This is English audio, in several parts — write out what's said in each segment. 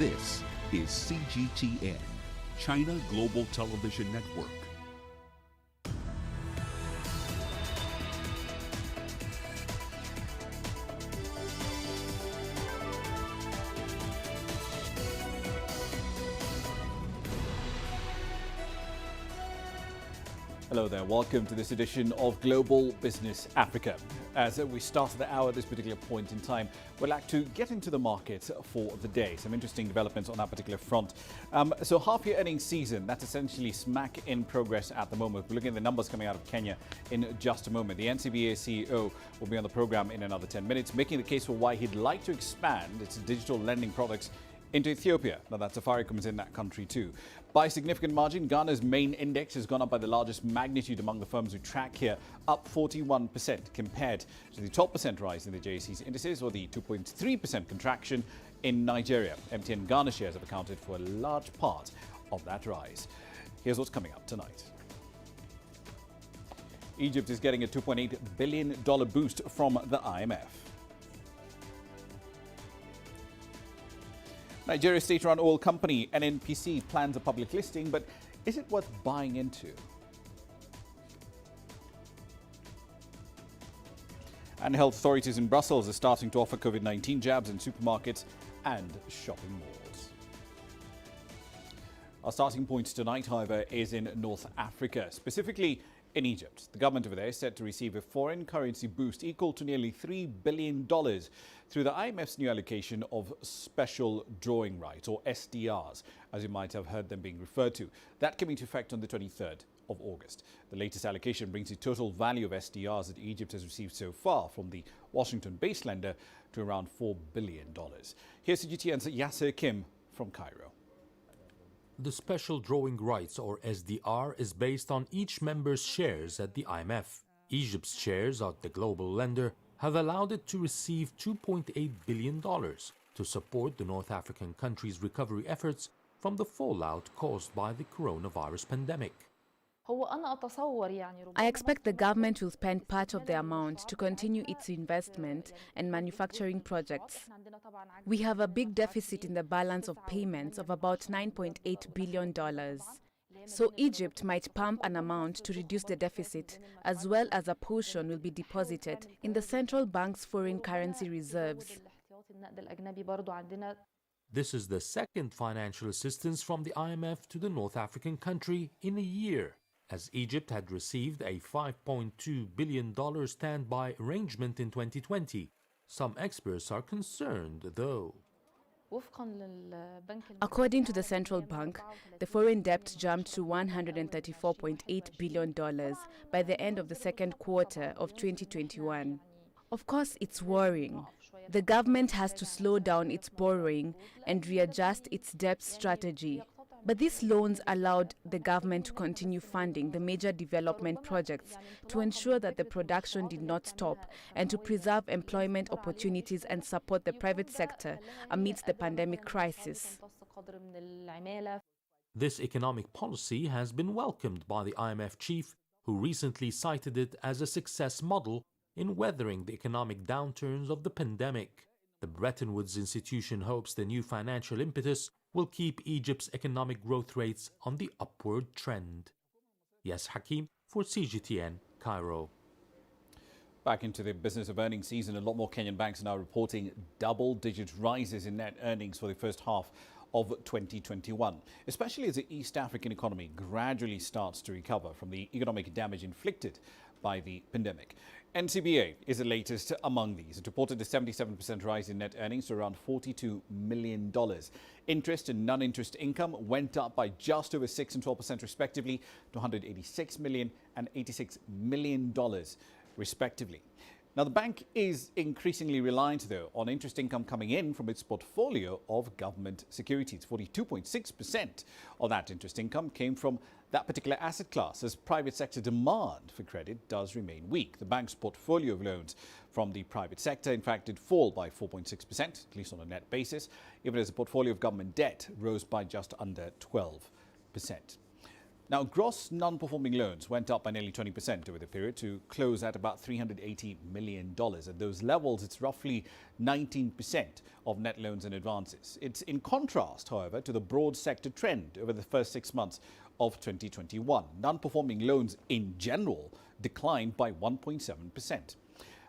This is CGTN, China Global Television Network. Hello there, welcome to this edition of Global Business Africa. As we start the hour at this particular point in time, we'd like to get into the market for the day. Some interesting developments on that particular front. So half-year earnings season, that's essentially smack in progress at the moment. We're looking at the numbers coming out of Kenya in just a moment. The NCBA CEO will be on the program in another 10 minutes, making the case for why he'd like to expand its digital lending products into Ethiopia. Now that Safaricom is in that country too. By a significant margin, Ghana's main index has gone up by the largest magnitude among the firms who track here, up 41% compared to the top percent rise in the JSE's indices or the 2.3% contraction in Nigeria. MTN Ghana shares have accounted for a large part of that rise. Here's what's coming up tonight. Egypt is getting a $2.8 billion boost from the IMF. Nigeria's state-run oil company NNPC plans a public listing, but is it worth buying into? And health authorities in Brussels are starting to offer COVID-19 jabs in supermarkets and shopping malls. Our starting point tonight, however, is in North Africa, specifically in Egypt. The government over there is set to receive a foreign currency boost equal to nearly $3 billion through the IMF's new allocation of special drawing rights, or SDRs, as you might have heard them being referred to. That came into effect on the 23rd of August. The latest allocation brings the total value of SDRs that Egypt has received so far from the Washington-based lender to around $4 billion. Here's CGTN's Yasser Kim from Cairo. The special drawing rights, or SDR, is based on each member's shares at the IMF. Egypt's shares at the global lender have allowed it to receive $2.8 billion to support the North African country's recovery efforts from the fallout caused by the coronavirus pandemic. I expect the government will spend part of the amount to continue its investment and manufacturing projects. We have a big deficit in the balance of payments of about $9.8 billion. So Egypt might pump an amount to reduce the deficit, as well as a portion will be deposited in the central bank's foreign currency reserves. This is the second financial assistance from the IMF to the North African country in a year, as Egypt had received a $5.2 billion standby arrangement in 2020. Some experts are concerned, though. According to the central bank, the foreign debt jumped to $134.8 billion by the end of the second quarter of 2021. Of course, it's worrying. The government has to slow down its borrowing and readjust its debt strategy. But these loans allowed the government to continue funding the major development projects to ensure that the production did not stop and to preserve employment opportunities and support the private sector amidst the pandemic crisis. This economic policy has been welcomed by the IMF chief, who recently cited it as a success model in weathering the economic downturns of the pandemic. The Bretton Woods institution hopes the new financial impetus will keep Egypt's economic growth rates on the upward trend. Yes, Hakim for CGTN, Cairo. Back into the business of earnings season, a lot more Kenyan banks are now reporting double-digit rises in net earnings for the first half of 2021, especially as the East African economy gradually starts to recover from the economic damage inflicted by the pandemic. NCBA is the latest among these. It reported a 77% rise in net earnings to around $42 million. Interest and non-interest income went up by just over 6 and 12% respectively to $186 million and $86 million respectively. Now, the bank is increasingly reliant, though, on interest income coming in from its portfolio of government securities. 42.6% of that interest income came from that particular asset class, as private sector demand for credit does remain weak. The bank's portfolio of loans from the private sector, in fact, did fall by 4.6%, at least on a net basis, even as the portfolio of government debt rose by just under 12%. Now, gross non-performing loans went up by nearly 20% over the period to close at about $380 million. At those levels, it's roughly 19% of net loans and advances. It's in contrast, however, to the broad sector trend over the first 6 months of 2021. Non-performing loans in general declined by 1.7%.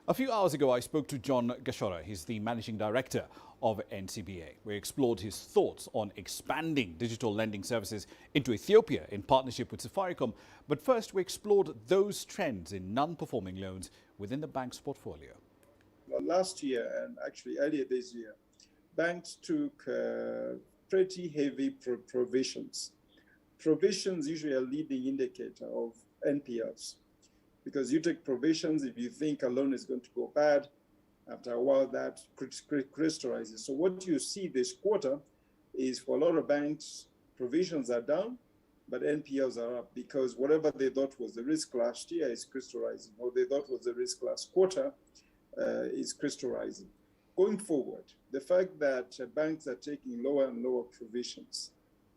A few hours ago, I spoke to John Gashora. He's the managing director of NCBA. We explored his thoughts on expanding digital lending services into Ethiopia in partnership with Safaricom. But first, we explored those trends in non-performing loans within the bank's portfolio. Well, last year and actually earlier this year, banks took pretty heavy provisions. Provisions usually are a leading indicator of NPLs. Because you take provisions, if you think a loan is going to go bad, after a while that crystallizes. So what you see this quarter is for a lot of banks, provisions are down, but NPLs are up because whatever they thought was the risk last year is crystallizing, or they thought was the risk last quarter is crystallizing. Going forward, the fact that banks are taking lower and lower provisions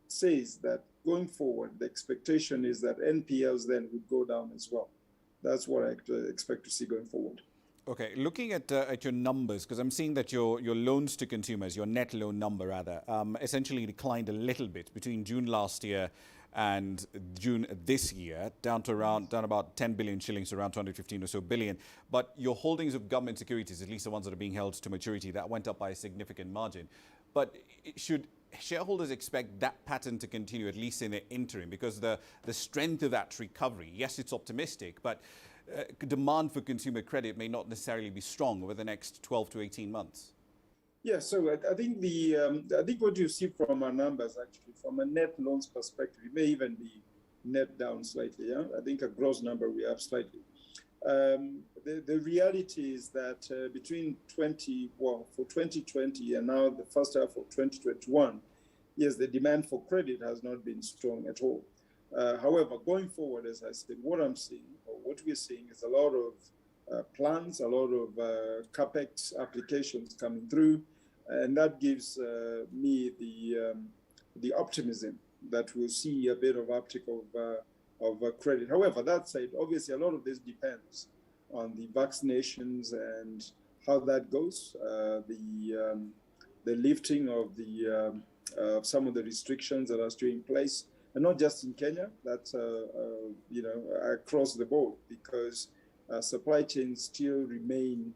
says that going forward, the expectation is that NPLs then would go down as well. That's what I expect to see going forward. Okay, looking at your numbers, because I'm seeing that your loans to consumers, your net loan number rather, essentially declined a little bit between June last year and June this year, down about 10 billion shillings, around 215 or so billion. But your holdings of government securities, at least the ones that are being held to maturity, that went up by a significant margin. But should shareholders expect that pattern to continue, at least in the interim? Because the strength of that recovery, yes, it's optimistic, but demand for consumer credit may not necessarily be strong over the next 12 to 18 months. Yeah, so I think I think what you see from our numbers, actually, from a net loans perspective, it may even be net down slightly. Yeah, I think a gross number we have slightly. The reality is that for 2020 and now the first half of 2021, yes, the demand for credit has not been strong at all. However, going forward, as I said, what I'm seeing, or what we're seeing, is a lot of plans, a lot of capex applications coming through, and that gives me the optimism that we'll see a bit of uptick of credit. However, that said, obviously a lot of this depends on the vaccinations and how that goes, the lifting of some of the restrictions that are still in place, and not just in Kenya. That's across the board, because supply chains still remain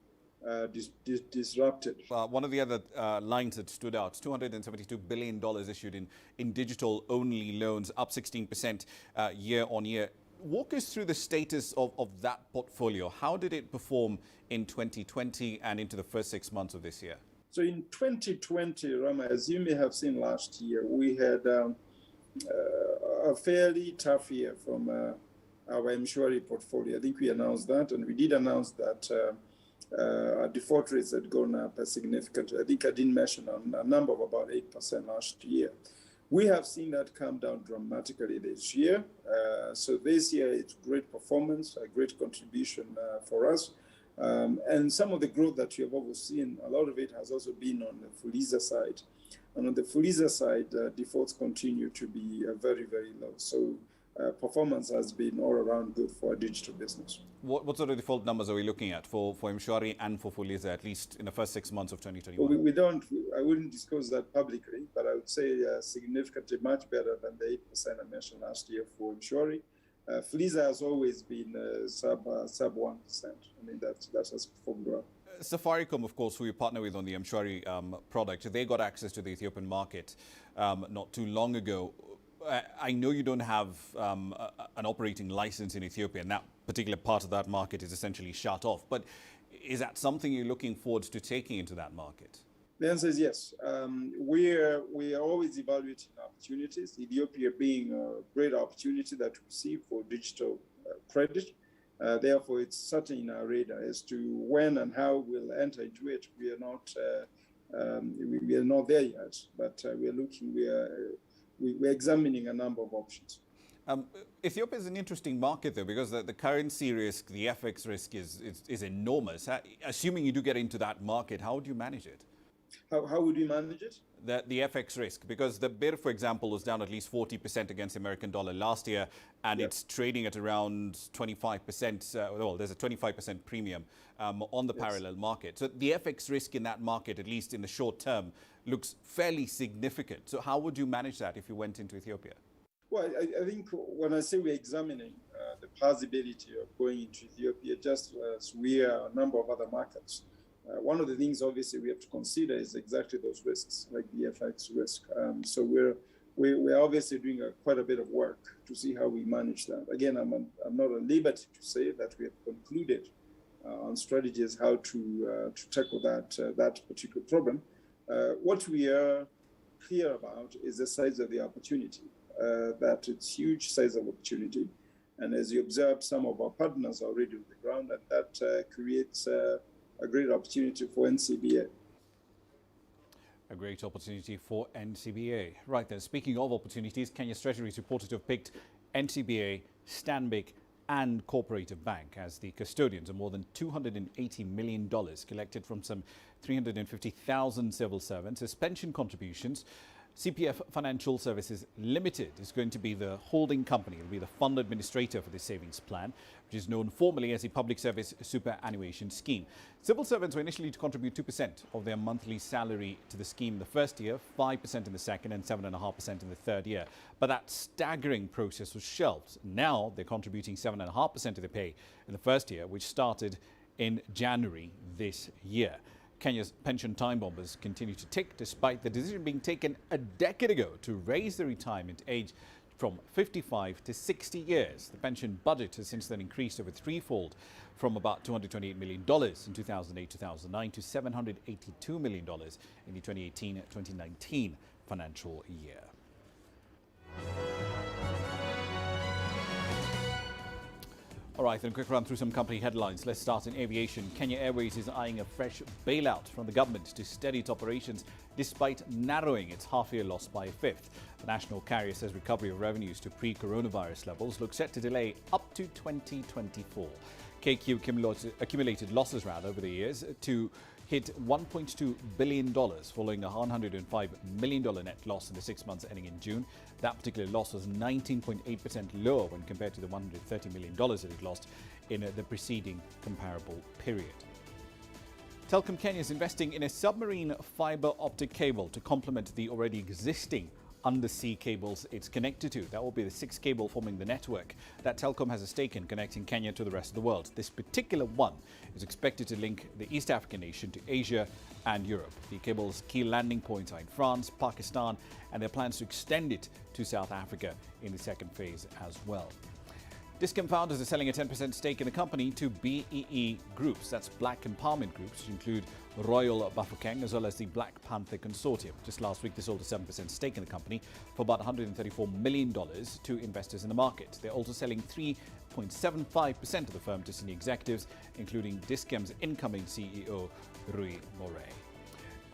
disrupted. One of the other lines that stood out, $272 billion issued in digital-only loans, up 16% year on year. Walk us through the status of that portfolio. How did it perform in 2020 and into the first 6 months of this year? So in 2020, Ramah, as you may have seen last year, we had a fairly tough year from our Mshwari portfolio. I think we announced that, and we did announce that our default rates had gone up significantly. I think I didn't mention a number of about 8% last year. We have seen that come down dramatically this year. So this year, it's great performance, a great contribution for us. And some of the growth that you have always seen, a lot of it has also been on the Fuliza side. And on the Fuliza side, defaults continue to be very, very low. So performance has been all around good for our digital business. What sort of default numbers are we looking at for Mshwari and for Fuliza, at least in the first 6 months of 2021? Well, I wouldn't disclose that publicly, but I would say significantly much better than the 8% I mentioned last year for Mshwari. Fuliza has always been sub 1%. I mean, that has performed well. Safaricom, of course, who you partner with on the Mshwari product, they got access to the Ethiopian market not too long ago. I know you don't have an operating license in Ethiopia, and that particular part of that market is essentially shut off. But is that something you're looking forward to taking into that market? The answer is yes. We are always evaluating opportunities, Ethiopia being a great opportunity that we see for digital credit. Therefore, it's certainly in our radar as to when and how we'll enter into it. We are not there yet, but we are looking. We're examining a number of options. Ethiopia is an interesting market, though, because the currency risk, the FX risk is enormous. Assuming you do get into that market, how would you manage it? How would we manage it? the FX risk? Because the birr, for example, was down at least 40% against the American dollar last year, and it's trading at around 25%. Well, there's a 25% premium on the parallel market. So the FX risk in that market, at least in the short term, looks fairly significant. So how would you manage that if you went into Ethiopia? Well, I think when I say we're examining the possibility of going into Ethiopia, just as we are a number of other markets, one of the things obviously we have to consider is exactly those risks, like the FX risk. So we're obviously doing quite a bit of work to see how we manage that. Again, I'm not at liberty to say that we have concluded on strategies how to tackle that particular problem. What we are clear about is the size of the opportunity. That it's huge size of opportunity. And as you observe, some of our partners are already on the ground, and that creates a great opportunity for NCBA. A great opportunity for NCBA. Right then, speaking of opportunities, Kenya's Treasury is reported to have picked NCBA, Stanbic and Cooperative Bank as the custodians of more than $280 million collected from some 350,000 civil servants as pension contributions. CPF Financial Services Limited is going to be the holding company. It will be the fund administrator for this savings plan, which is known formally as the Public Service Superannuation Scheme. Civil servants were initially to contribute 2% of their monthly salary to the scheme the first year, 5% in the second and 7.5% in the third year. But that staggering process was shelved. Now they're contributing 7.5% of their pay in the first year, which started in January this year. Kenya's pension time bombers continue to tick despite the decision being taken a decade ago to raise the retirement age from 55 to 60 years. The pension budget has since then increased over threefold from about $228 million in 2008-2009 to $782 million in the 2018-2019 financial year. All right, then a quick run through some company headlines. Let's start in aviation. Kenya Airways is eyeing a fresh bailout from the government to steady its operations despite narrowing its half-year loss by a fifth. The national carrier says recovery of revenues to pre-coronavirus levels looks set to delay up to 2024. KQ accumulated losses over the years to hit $1.2 billion following a $105 million net loss in the 6 months ending in June. That particular loss was 19.8% lower when compared to the $130 million that it lost in the preceding comparable period. Telecom Kenya is investing in a submarine fiber optic cable to complement the already existing undersea cables it's connected to. That will be the sixth cable forming the network that Telkom has a stake in, connecting Kenya to the rest of the world. This particular one is expected to link the East African nation to Asia and Europe. The cable's key landing points are in France, Pakistan, and there are plans to extend it to South Africa in the second phase as well. Discom founders are selling a 10% stake in the company to BEE Groups. That's Black Empowerment Groups, which include Royal Bafokeng as well as the Black Panther Consortium. Just last week, they sold a 7% stake in the company for about $134 million to investors in the market. They're also selling 3.75% of the firm to senior executives, including Discom's incoming CEO, Rui Moret.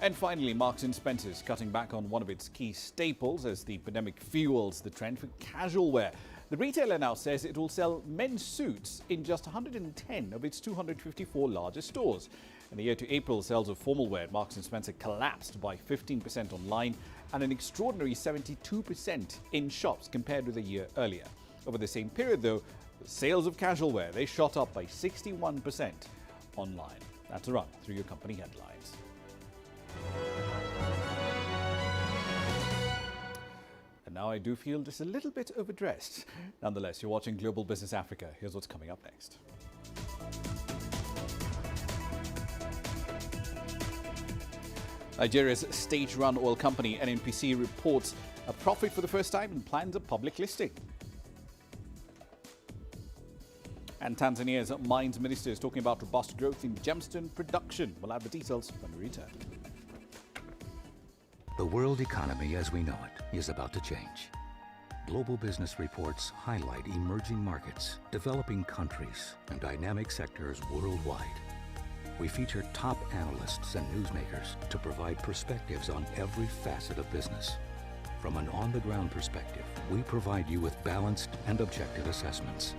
And finally, Marks & Spencer's cutting back on one of its key staples as the pandemic fuels the trend for casual wear. The retailer now says it will sell men's suits in just 110 of its 254 largest stores. In the year to April, sales of formal wear at Marks & Spencer collapsed by 15% online and an extraordinary 72% in shops compared with a year earlier. Over the same period, though, the sales of casual wear, they shot up by 61% online. That's a run through your company headlines. And now I do feel just a little bit overdressed. Nonetheless, you're watching Global Business Africa. Here's what's coming up next. Nigeria's state-run oil company NNPC reports a profit for the first time and plans a public listing. And Tanzania's mines minister is talking about robust growth in gemstone production. We'll have the details when we return. The world economy as we know it is about to change. Global business reports highlight emerging markets, developing countries, and dynamic sectors worldwide. We feature top analysts and newsmakers to provide perspectives on every facet of business. From an on-the-ground perspective, we provide you with balanced and objective assessments.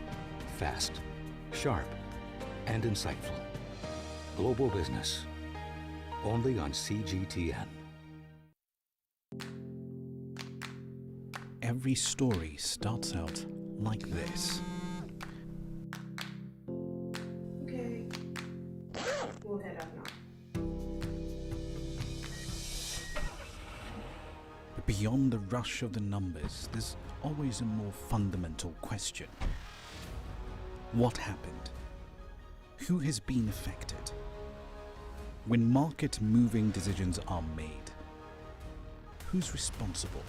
Fast, sharp, and insightful. Global Business, only on CGTN. every story starts out like this. Okay. We'll head up now. But beyond the rush of the numbers, there's always a more fundamental question. What happened? Who has been affected? When market-moving decisions are made, who's responsible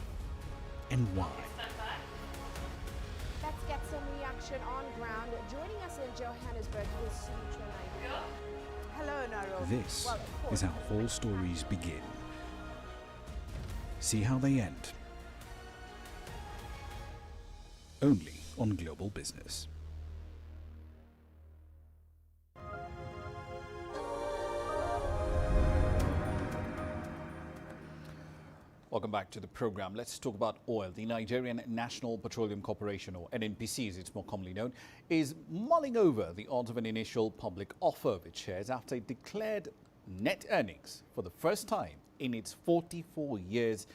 and why? Let's get some reaction on ground. Joining us in Johannesburg is Sutra Naidoo. Hello, Naro. This is how all stories begin. See how they end. Only on Global Business. Welcome back to the program. Let's talk about oil. The Nigerian National Petroleum Corporation, or NNPC as it's more commonly known, is mulling over the odds of an initial public offer of its shares after it declared net earnings for the first time in its 44 years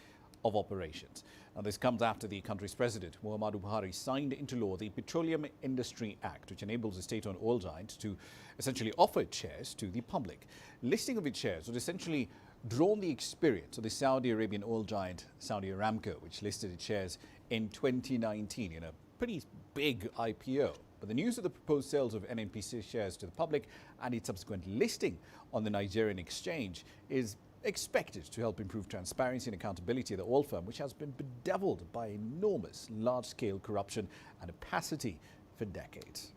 of operations. Now, this comes after the country's president, Muhammadu Buhari, signed into law the Petroleum Industry Act, which enables the state-owned oil giant to essentially offer its shares to the public. Listing of its shares would essentially drawn the experience of the Saudi Arabian oil giant Saudi Aramco, which listed its shares in 2019 in a pretty big IPO. But the news of the proposed sales of NNPC shares to the public and its subsequent listing on the Nigerian exchange is expected to help improve transparency and accountability of the oil firm, which has been bedeviled by enormous large-scale corruption and opacity for decades.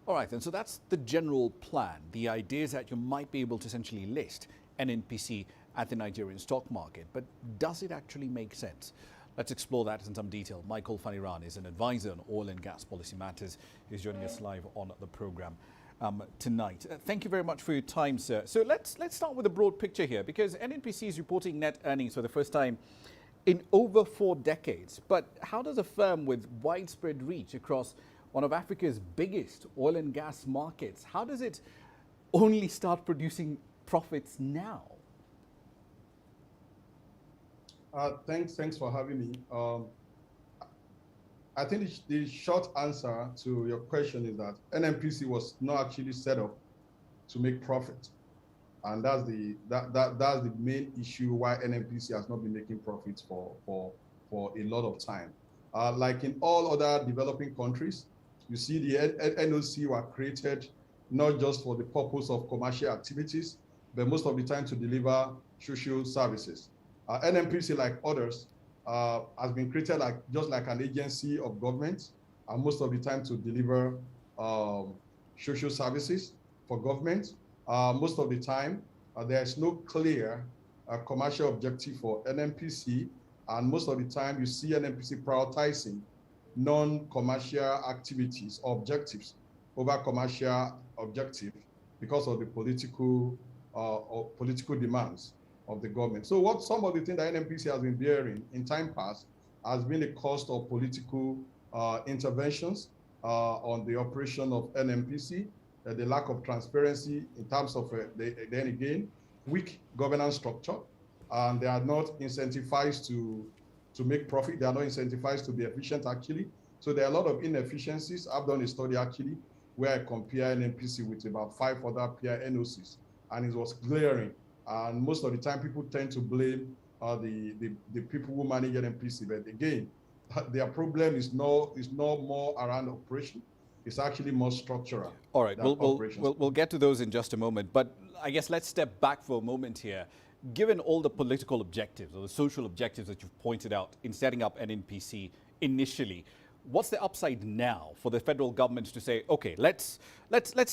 All right, then, so that's the general plan. The idea is that you might be able to essentially list NNPC at the Nigerian stock market. But does it actually make sense? Let's explore that in some detail. Michael Faniran is an advisor on oil and gas policy matters. He's joining us live on the program tonight. Thank you very much for your time, sir. So let's start with a broad picture here, because NNPC is reporting net earnings for the first time in over 4 decades. But how does a firm with widespread reach across one of Africa's biggest oil and gas markets, how does it only start producing profits now? Thanks for having me. I think the short answer to your question is that NNPC was not actually set up to make profit, and that's the main issue why NNPC has not been making profits for a lot of time. Like in all other developing countries, you see the NOC were created not just for the purpose of commercial activities, but most of the time to deliver social services. NNPC, like others, has been created just like an agency of government, and most of the time to deliver social services for government. Most of the time, there is no clear commercial objective for NNPC, and most of the time you see NNPC prioritizing non-commercial activities or objectives over commercial objectives because of the political demands of the government. So what some of the things that NNPC has been bearing in time past has been the cost of political interventions on the operation of NNPC, the lack of transparency in terms of, then again, weak governance structure, and they are not incentivized to make profit. They are not incentivized to be efficient, actually. So there are a lot of inefficiencies. I've done a study, actually, where I compare NNPC with about 5 other peer NOCs, and it was glaring. And most of the time, people tend to blame the people who manage NNPC. But again, their problem is no more around operation. It's actually more structural. All right, we'll get to those in just a moment. But I guess let's step back for a moment here. Given all the political objectives or the social objectives that you've pointed out in setting up NNPC initially, what's the upside now for the federal government to say, okay, let's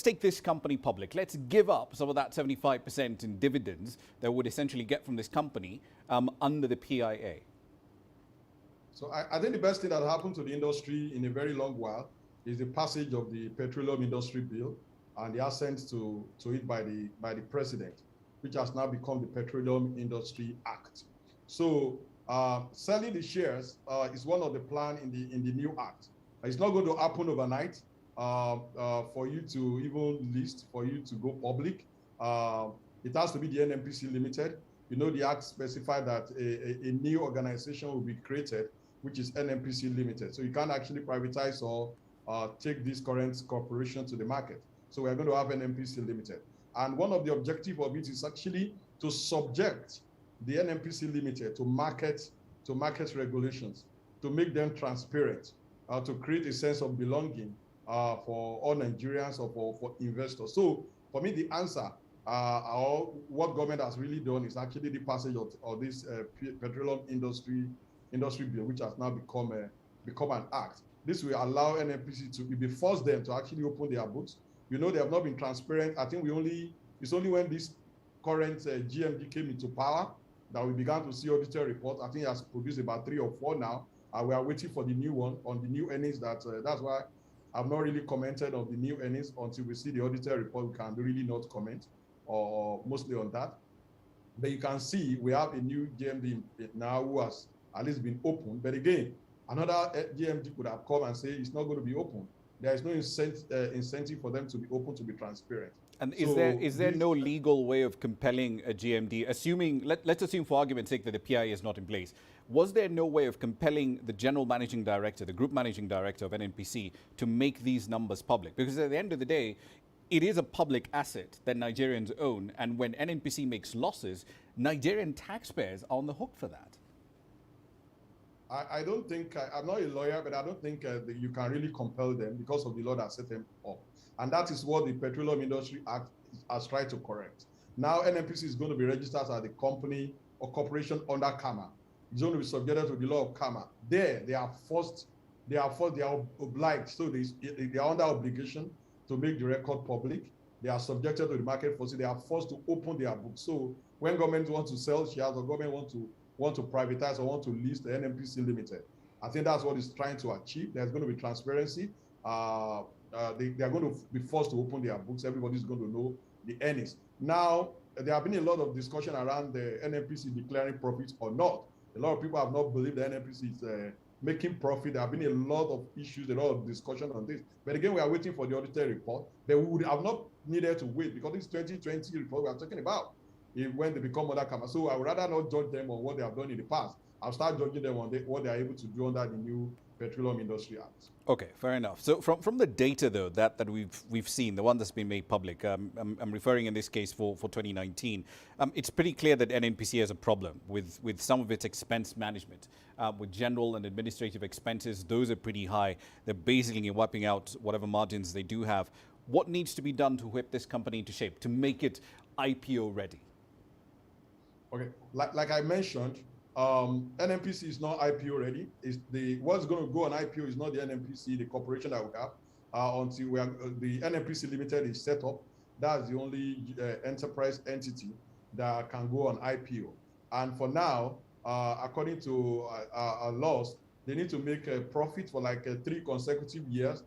take this company public. Let's give up some of that 75% in dividends that would essentially get from this company under the PIA? So I think the best thing that happened to the industry in a very long while is the passage of the Petroleum Industry Bill and the assent to it by the president, which has now become the Petroleum Industry Act. So selling the shares is one of the plans in the new act. It's not going to happen overnight for you to even list, for you to go public. It has to be the NNPC Limited. the Act specified that a new organization will be created, which is NNPC Limited. So you can't actually privatize or take this current corporation to the market. So we're going to have NNPC Limited. And one of the objectives of it is actually to subject the NNPC Limited to market regulations, to make them transparent, to create a sense of belonging for all Nigerians or for investors. So for me, the answer, or what government has really done, is actually the passage of this petroleum industry bill, which has now become an act. This will allow NNPC to be forced them to actually open their books. They have not been transparent. I think it's only when this current GMD came into power that we began to see auditor reports. I think it has produced about 3 or 4 now. We are waiting for the new one on the new earnings. That's why I've not really commented on the new earnings until we see the auditor report. We can really not comment or mostly on that. But you can see we have a new GMD now who has at least been opened. But again, another GMD could have come and say it's not going to be open. There is no incentive for them to be open, to be transparent. And is there no legal way of compelling a GMD, assuming, let's assume for argument's sake that the PI is not in place, was there no way of compelling the general managing director, the group managing director of NNPC, to make these numbers public? Because at the end of the day, it is a public asset that Nigerians own, and when NNPC makes losses, Nigerian taxpayers are on the hook for that. I don't think, I'm not a lawyer, but I don't think that you can really compel them because of the law that set them up. And that is what the Petroleum Industry Act has tried to correct. Now, NNPC is going to be registered as a company or corporation under CAMA. It's going to be subjected to the law of CAMA. They are obliged, so they are under obligation to make the record public. They are subjected to the market forces. They are forced to open their books. So when government wants to sell shares or government want to privatize or want to list the NNPC Limited, I think that's what it's trying to achieve. There's going to be transparency. They are going to be forced to open their books. Everybody's going to know the earnings. Now, there have been a lot of discussion around the NNPC declaring profits or not. A lot of people have not believed the NNPC is making profit. There have been a lot of issues, a lot of discussion on this. But again, we are waiting for the auditor report. But we would have not needed to wait because this 2020 report we are talking about when they become other CAMA. So I would rather not judge them on what they have done in the past. I'll start judging them on what they are able to do under the new Petroleum Industry Act. Okay, fair enough. So from the data, though, that we've seen, the one that's been made public, I'm referring in this case for 2019, it's pretty clear that NNPC has a problem with some of its expense management. With general and administrative expenses, those are pretty high. They're basically wiping out whatever margins they do have. What needs to be done to whip this company into shape, to make it IPO ready? Okay, like I mentioned, NNPC is not IPO ready. What's going to go on IPO is not the NNPC, the corporation that we have, until the NNPC Limited is set up. That's the only enterprise entity that can go on IPO. And for now, according to our laws, they need to make a profit for like 3 consecutive years,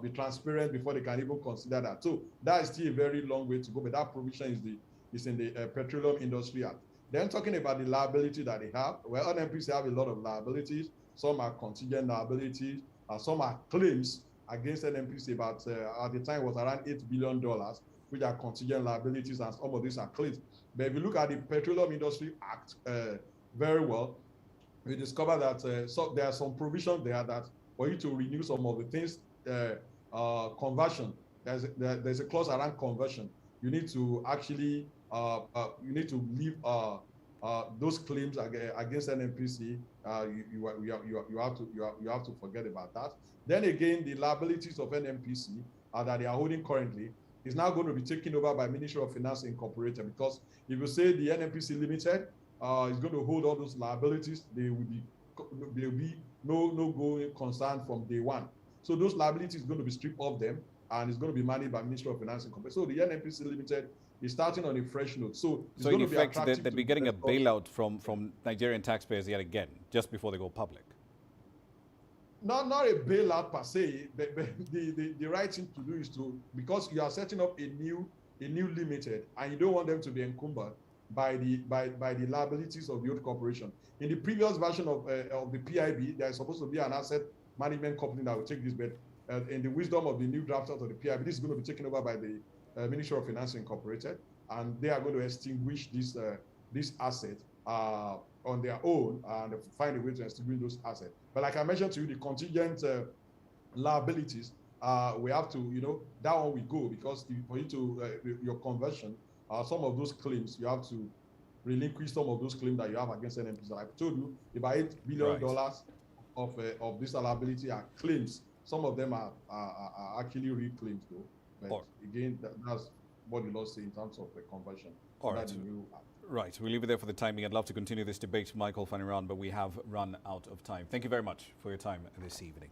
be transparent before they can even consider that. So that is still a very long way to go, but that provision is in the Petroleum Industry Act. Then talking about the liability that they have, well, NNPC have a lot of liabilities. Some are contingent liabilities, some are claims against NNPC, but at the time it was around $8 billion, which are contingent liabilities, and some of these are claims. But if you look at the Petroleum Industry Act very well, we discover that there are some provisions there that for you to renew some of the things, conversion, there's a clause around conversion. You need to actually leave those claims against NNPC. You have to forget about that. Then again, the liabilities of NNPC that they are holding currently is now going to be taken over by Ministry of Finance Incorporated, because if you say the NNPC Limited is going to hold all those liabilities, there will be no going concern from day one. So those liabilities are going to be stripped off them, and it's going to be managed by Ministry of Finance Incorporated. So the NNPC Limited is starting on a fresh note. So in effect, they'll be getting a bailout from Nigerian taxpayers yet again, just before they go public. Not a bailout per se, but the right thing to do is to, because you are setting up a new limited, and you don't want them to be encumbered by the liabilities of the old corporation. In the previous version of the PIB, there is supposed to be an asset management company that will take this, but in the wisdom of the new drafters of the PIB, this is going to be taken over by the Ministry of Finance Incorporated, and they are going to extinguish this this asset on their own and find a way to extinguish those assets. But like I mentioned to you, the contingent liabilities, we have to, that one we go, because for you to, your conversion, some of those claims, you have to relinquish some of those claims that you have against NNPC. I've told you, about $8 billion of this liability are claims. Some of them are actually real claims, though. But again, that's what the law says in terms of the conversion. All right. Right. We'll leave it there for the timing. I'd love to continue this debate, Michael Faniran, but we have run out of time. Thank you very much for your time this evening.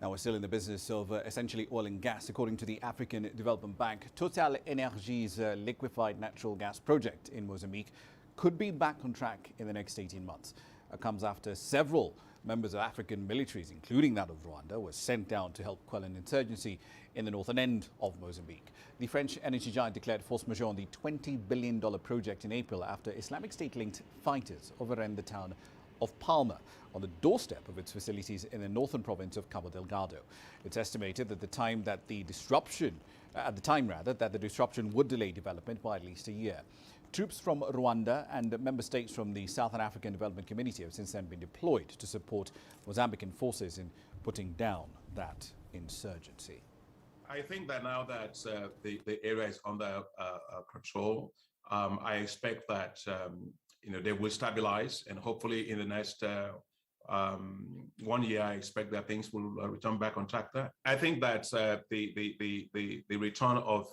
Now, we're still in the business of essentially oil and gas. According to the African Development Bank, Total Energies' liquefied natural gas project in Mozambique could be back on track in the next 18 months. It comes after several members of African militaries, including that of Rwanda, were sent down to help quell an insurgency in the northern end of Mozambique. The French energy giant declared force majeure on the $20 billion project in April after Islamic State-linked fighters overran the town of Palma on the doorstep of its facilities in the northern province of Cabo Delgado. It's estimated that that the disruption would delay development by at least a year. Troops from Rwanda and member states from the Southern African Development Community have since then been deployed to support Mozambican forces in putting down that insurgency. I think that now that the area is under control, I expect that they will stabilize, and hopefully in the next 1 year, I expect that things will return back on track there. I think that the return of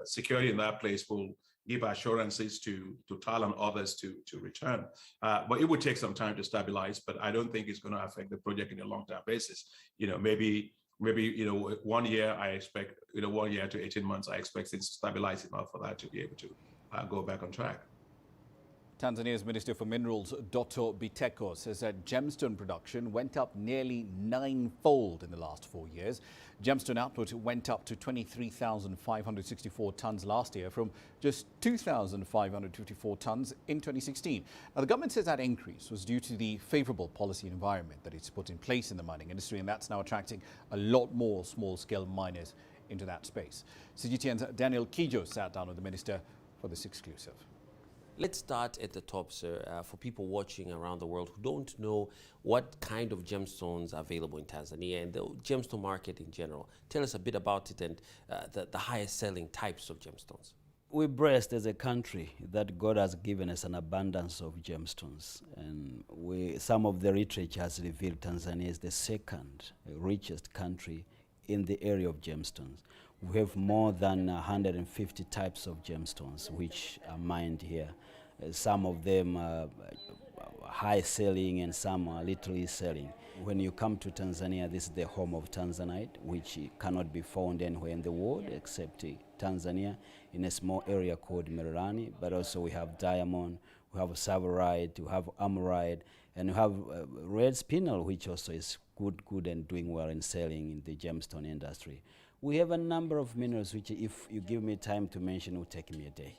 security in that place will give assurances to Total and others to return. But it would take some time to stabilize, but I don't think it's going to affect the project in a long-term basis. Maybe 1 year, I expect, 1 year to 18 months, I expect things to stabilize enough for that to be able to go back on track. Tanzania's Minister for Minerals, Dr. Biteko, says that gemstone production went up nearly 9-fold in the last 4 years. Gemstone output went up to 23,564 tons last year from just 2,554 tons in 2016. Now, the government says that increase was due to the favorable policy environment that it's put in place in the mining industry, and that's now attracting a lot more small-scale miners into that space. CGTN's Daniel Kijo sat down with the minister for this exclusive. Let's start at the top, sir, for people watching around the world who don't know what kind of gemstones are available in Tanzania and the gemstone market in general. Tell us a bit about it and the highest selling types of gemstones. We're blessed as a country that God has given us an abundance of gemstones. And some of the literature has revealed Tanzania is the second richest country in the area of gemstones. We have more than 150 types of gemstones which are mined here. Some of them are high selling and some are literally selling. When you come to Tanzania, this is the home of Tanzanite, which cannot be found anywhere in the world except Tanzania, in a small area called Mererani. But also we have diamond, we have savarite, we have amorite, and we have red spinel, which also is good and doing well in selling in the gemstone industry. We have a number of minerals which, if you give me time to mention, will take me a day.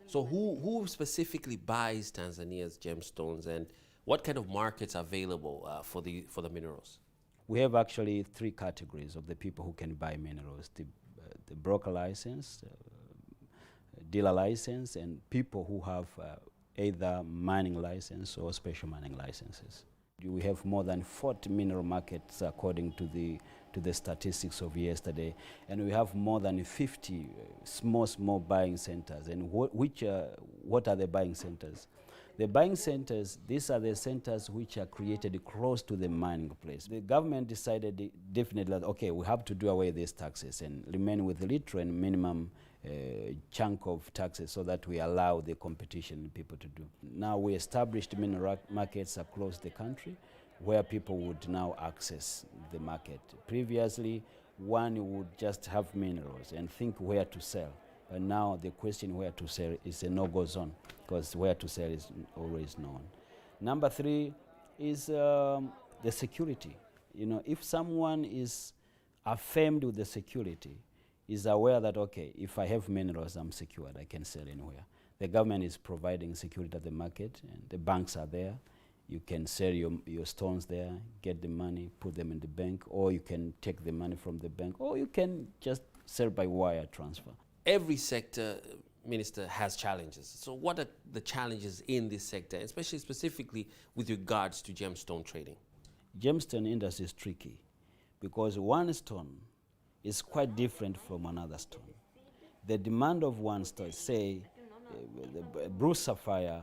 So who specifically buys Tanzania's gemstones, and what kind of markets are available for the minerals? We have actually 3 categories of the people who can buy minerals: the broker license, dealer license, and people who have either mining license or special mining licenses. We have more than 40 mineral markets according to the statistics of yesterday, and we have more than 50 small buying centers. And what are the buying centers? The buying centers, these are the centers which are created close to the mining place. The government decided definitely that, okay, we have to do away with these taxes and remain with the literal and minimum chunk of taxes so that we allow the competition people to do. Now we established mineral markets across the country where people would now access the market. Previously, one would just have minerals and think where to sell. But now the question where to sell is a no-go zone, because where to sell is always known. Number 3 is the security. If someone is affirmed with the security, is aware that, okay, if I have minerals, I'm secured, I can sell anywhere. The government is providing security at the market, and the banks are there. You can sell your stones there, get the money, put them in the bank, or you can take the money from the bank, or you can just sell by wire transfer. Every sector Minister, has challenges. So what are the challenges in this sector, especially specifically with regards to gemstone trading? Gemstone industry is tricky because one stone is quite different from another stone. The demand of one stone, say, the bruised sapphire,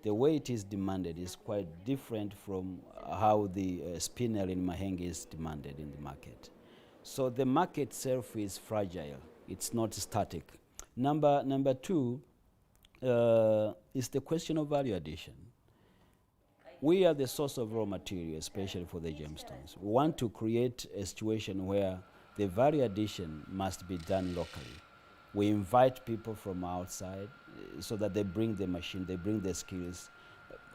the way it is demanded is quite different from how the spinel in Mahenge is demanded in the market. So the market itself is fragile. It's not static. Number two is the question of value addition. We are the source of raw material, especially for the gemstones. We want to create a situation where the value addition must be done locally. We invite people from outside so that they bring the machine, they bring the skills,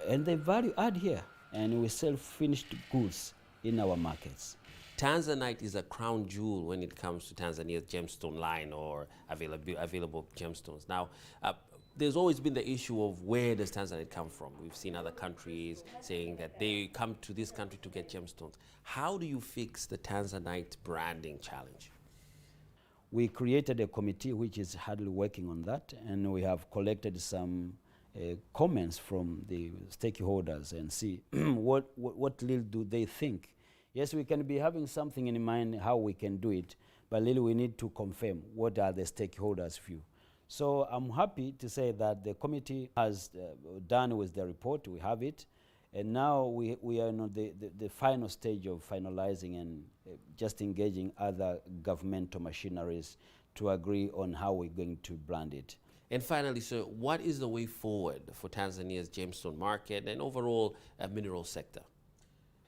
and they value add here, and we sell finished goods in our markets. Tanzanite is a crown jewel when it comes to Tanzania's gemstone line or available gemstones. Now, there's always been the issue of where does Tanzanite come from? We've seen other countries saying that they come to this country to get gemstones. How do you fix the Tanzanite branding challenge? We created a committee which is hardly working on that, and we have collected some comments from the stakeholders and see what little do they think. Yes, we can be having something in mind how we can do it, but really we need to confirm what are the stakeholders' view. So I'm happy to say that the committee has done with the report, we have it, and now we are in the final stage of finalizing and just engaging other governmental machineries to agree on how we're going to brand it. And finally, sir, what is the way forward for Tanzania's gemstone market and overall mineral sector?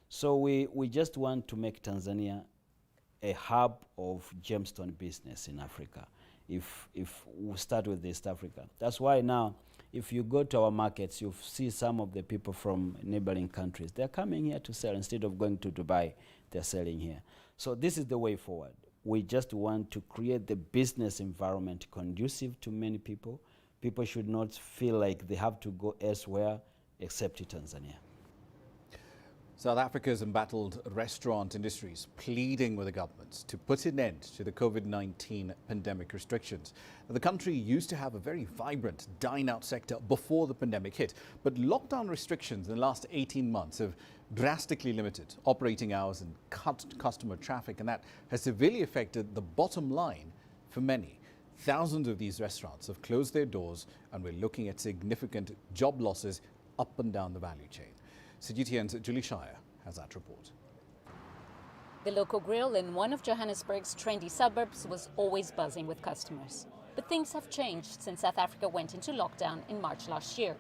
So we just want to make Tanzania a hub of gemstone business in Africa. If we start with East Africa. That's why now, if you go to our markets, you see some of the people from neighboring countries. They're coming here to sell instead of going to Dubai. They're selling here. So this is the way forward. We just want to create the business environment conducive to many people. People should not feel like they have to go elsewhere except to Tanzania. South Africa's embattled restaurant industries pleading with the government to put an end to the COVID-19 pandemic restrictions. The country used to have a very vibrant dine-out sector before the pandemic hit, but lockdown restrictions in the last 18 months have drastically limited operating hours and cut customer traffic, and that has severely affected the bottom line for many. Thousands of these restaurants have closed their doors, and we're looking at significant job losses up and down the value chain. CGTN's Julie Shire has that report. The local grill in one of Johannesburg's trendy suburbs was always buzzing with customers. But things have changed since South Africa went into lockdown in March last year.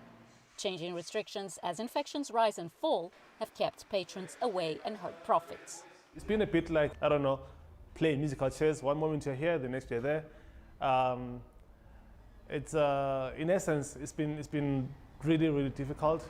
Changing restrictions as infections rise and fall have kept patrons away and hurt profits. It's been a bit like, I don't know, playing musical chairs. One moment you're here, the next you're there. In essence, it's been really, really difficult.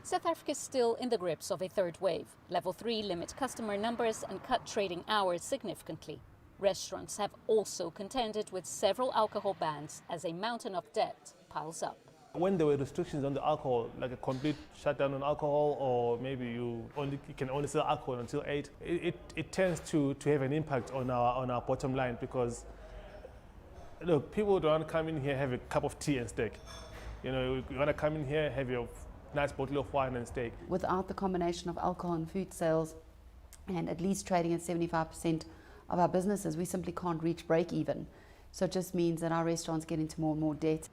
South Africa is still in the grips of a third wave. Level 3 limit customer numbers and cut trading hours significantly. Restaurants have also contended with several alcohol bans as a mountain of debt piles up. When there were restrictions on the alcohol, like a complete shutdown on alcohol, or maybe you can only sell alcohol until 8, it tends to have an impact on our bottom line, because look, people don't want to come in here, have a cup of tea and steak. You know, you want to come in here, have your nice bottle of wine and steak. Without the combination of alcohol and food sales, and at least trading at 75% of our businesses, we simply can't reach break even. So it just means that our restaurants get into more and more debt.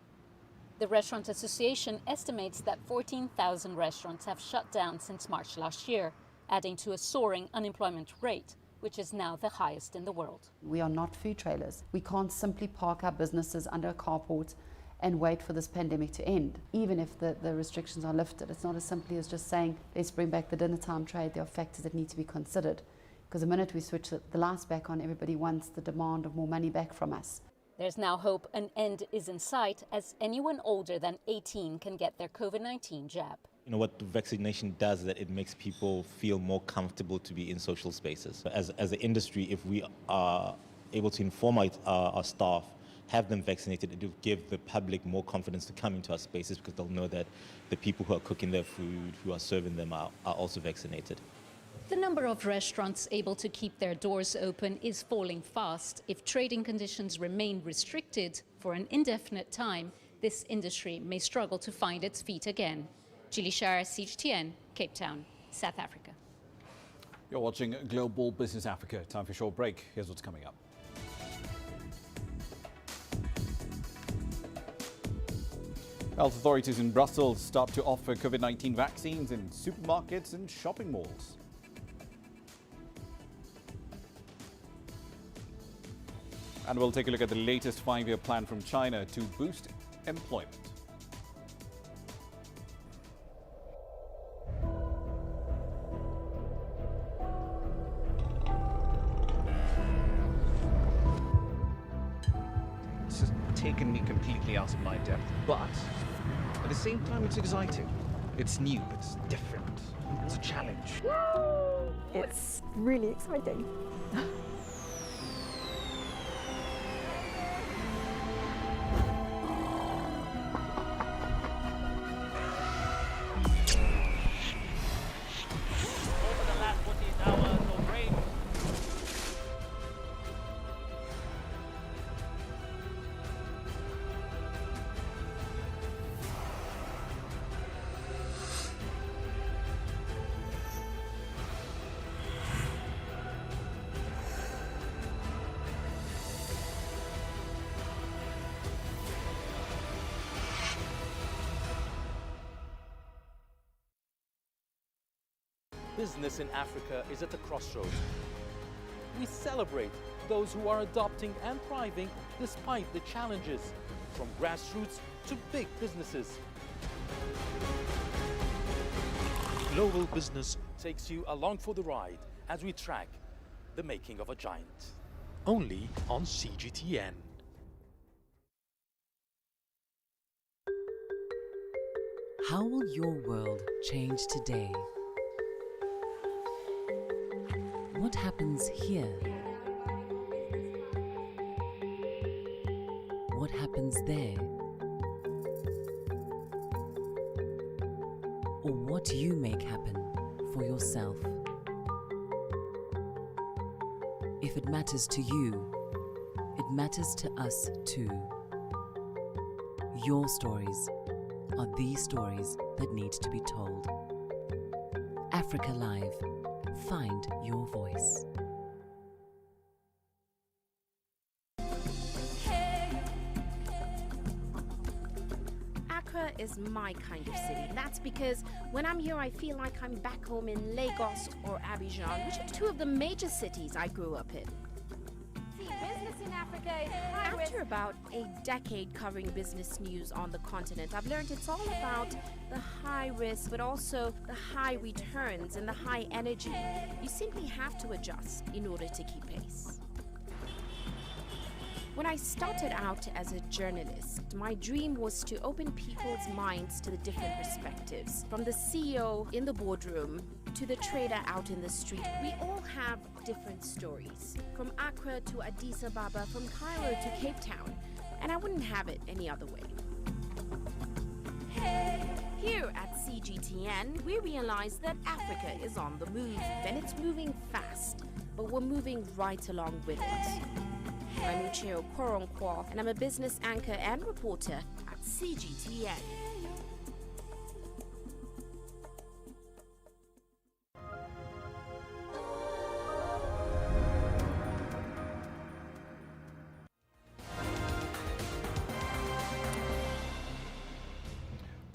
The Restaurant Association estimates that 14,000 restaurants have shut down since March last year, adding to a soaring unemployment rate, which is now the highest in the world. We are not food trailers. We can't simply park our businesses under a carport and wait for this pandemic to end. Even if the restrictions are lifted, it's not as simply as just saying, let's bring back the dinner time trade. There are factors that need to be considered. Because the minute we switch the lights back on, everybody wants the demand of more money back from us. There's now hope an end is in sight, as anyone older than 18 can get their COVID-19 jab. You know, what the vaccination does is that it makes people feel more comfortable to be in social spaces. As an industry, if we are able to inform our staff, have them vaccinated, it will give the public more confidence to come into our spaces, because they'll know that the people who are cooking their food, who are serving them are also vaccinated. The number of restaurants able to keep their doors open is falling fast. If trading conditions remain restricted, For an indefinite time, this industry may struggle to find its feet again. Julie Shara, CGTN, Cape Town, South Africa. You're watching Global Business Africa. Time for a short break. Here's what's coming up. Health authorities in Brussels start to offer COVID-19 vaccines in supermarkets and shopping malls. And we'll take a look at the latest 5-year plan from China to boost employment. This has taken me completely out of my depth, but at the same time it's exciting. It's new, it's different, it's a challenge. It's really exciting. Business in Africa is at the crossroads. We celebrate those who are adopting and thriving despite the challenges, from grassroots to big businesses. Global Business takes you along for the ride as we track the making of a giant. Only on CGTN. How will your world change today? What happens here? What happens there? Or what you make happen for yourself? If it matters to you, it matters to us too. Your stories are the stories that need to be told. Africa Live. Find your voice. Accra is my kind of city. That's because when I'm here, I feel like I'm back home in Lagos or Abidjan, which are two of the major cities I grew up in. Business in Africa is high risk. After about a decade covering business news on the continent, I've learned it's all about the high risk, but also the high returns and the high energy. You simply have to adjust in order to keep pace. When I started out as a journalist, my dream was to open people's minds to the different perspectives. From the CEO in the boardroom to the trader out in the street, we all have different stories. From Accra to Addis Ababa, from Cairo to Cape Town, and I wouldn't have it any other way. Here at CGTN, we realize that Africa is on the move, and it's moving fast, but we're moving right along with it. I'm Ucheo Koronkwo, and I'm a business anchor and reporter at CGTN.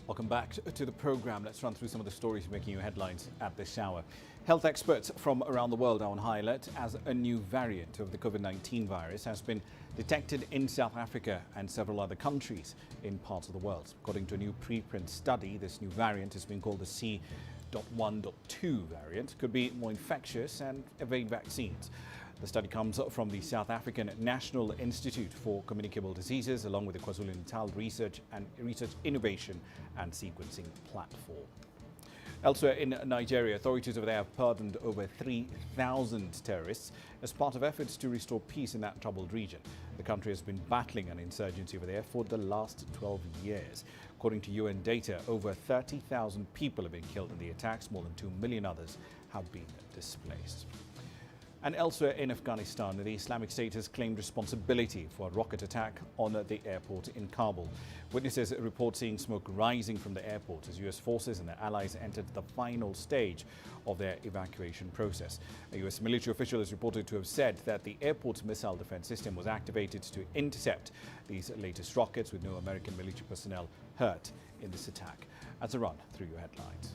Welcome back to the program. Let's run through some of the stories making you headlines at this hour. Health experts from around the world are on high alert as a new variant of the COVID-19 virus has been detected in South Africa and several other countries in parts of the world. According to a new preprint study, this new variant has been called the C.1.2 variant. Could be more infectious and evade vaccines. The study comes from the South African National Institute for Communicable Diseases, along with the KwaZulu-Natal Research Innovation and Sequencing Platform. Elsewhere in Nigeria, authorities over there have pardoned over 3,000 terrorists as part of efforts to restore peace in that troubled region. The country has been battling an insurgency over there for the last 12 years. According to UN data, over 30,000 people have been killed in the attacks. More than 2 million others have been displaced. And elsewhere in Afghanistan, the Islamic State has claimed responsibility for a rocket attack on the airport in Kabul. Witnesses report seeing smoke rising from the airport as US forces and their allies entered the final stage of their evacuation process. A US military official is reported to have said that the airport's missile defense system was activated to intercept these latest rockets, with no American military personnel hurt in this attack. That's a run through your headlines.